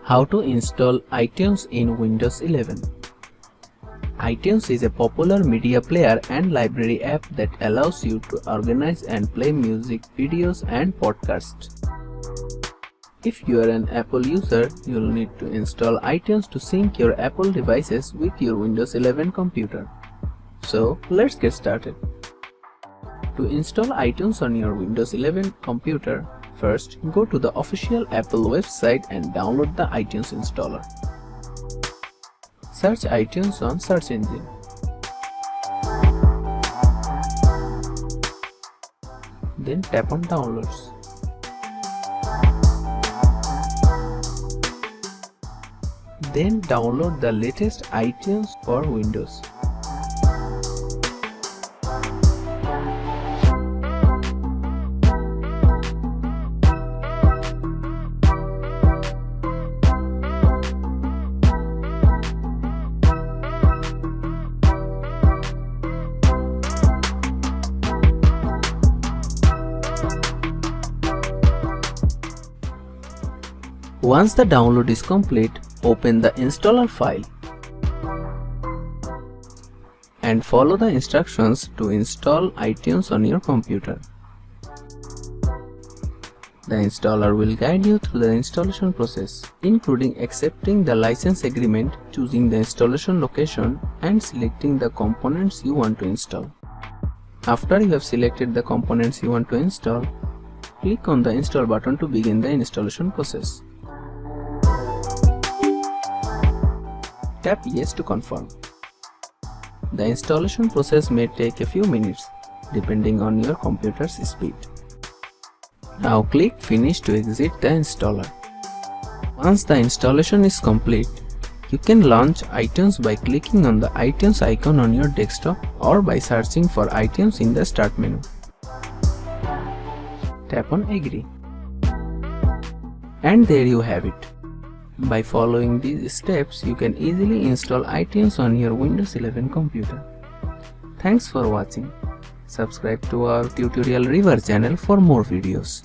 How to install iTunes in Windows 11. iTunes is a popular media player and library app that allows you to organize and play music, videos and podcasts. If you are an Apple user, you'll need to install iTunes to sync your Apple devices with your Windows 11 computer. So let's get started. To install iTunes on your Windows 11 computer, first go to the official Apple website and download the iTunes installer. Search iTunes on search engine. Then tap on Downloads. Then download the latest iTunes for Windows. Once the download is complete, open the installer file and follow the instructions to install iTunes on your computer. The installer will guide you through the installation process, including accepting the license agreement, choosing the installation location, and selecting the components you want to install. After you have selected the components you want to install, click on the install button to begin the installation process. Tap Yes to confirm. The installation process may take a few minutes, depending on your computer's speed. Now click Finish to exit the installer. Once the installation is complete, you can launch iTunes by clicking on the iTunes icon on your desktop or by searching for iTunes in the Start menu. Tap on Agree. And there you have it. By following these steps, you can easily install iTunes on your Windows 11 computer. Thanks for watching. Subscribe to our Tutorial River channel for more videos.